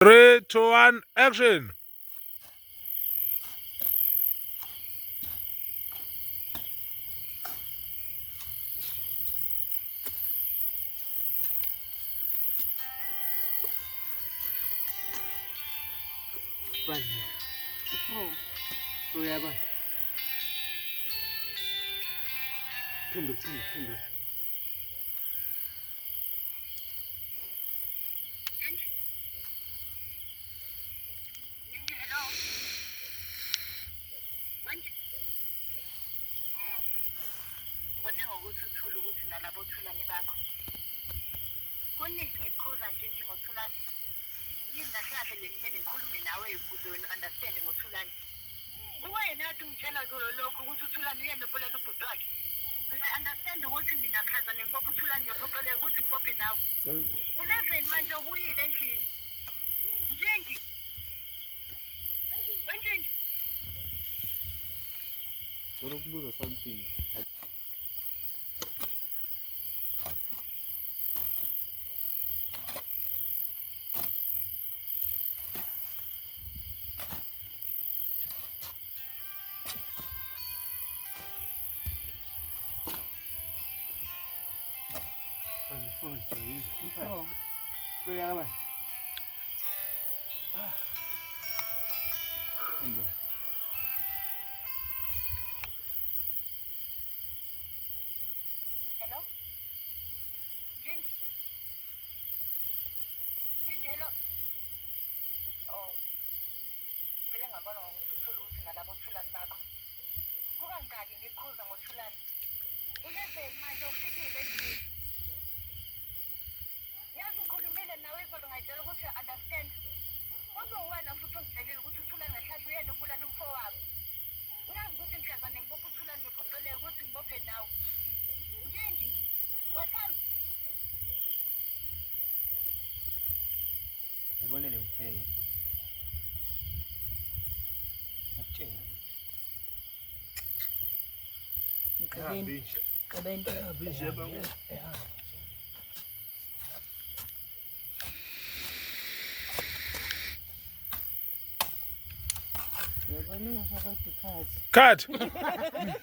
3, 2, 1, action. Bang. Suya bang. Tunduk. Mbone ngokuthi uthole ukuthi nalabo thulane bakho kuningi ekuqhuza nje ngothulane yini kahle kahle le kumele ngikhulume nawe ukuze wena understand ngothulane wena yathi ungitshela kulo lokho ukuthi uthulane uyena ubulala ubhuti wakhe understand ukuthi mina mhlazane ngibopha uthulane ngiyophoqeleka ukuthi ngibophe nawe 11 manje ubuyile endlini njenge Ngicela ukubuza something. On the phone, so you. Suya bang. Tunduk. hello Jinji hello oh vele ngabona ngokuthi uthole ukuthi nalabo thulane bakho kukangaki ngikhuza ngothulane 11 manje ufikile endlini yazi ngikhulumile nawe izolo ngayitshela ukuthi understand kodwa wena futhi ungitshelile ukuthi uthulane ngehlahla uyena ubulala umfowabo uyazi ukuthi mhlazane ngibopha uthulane ngiphoqeleka ukuthi ngibophe nawe Njinji wathamba Ngibonele mfene. Ngakutshela Cut.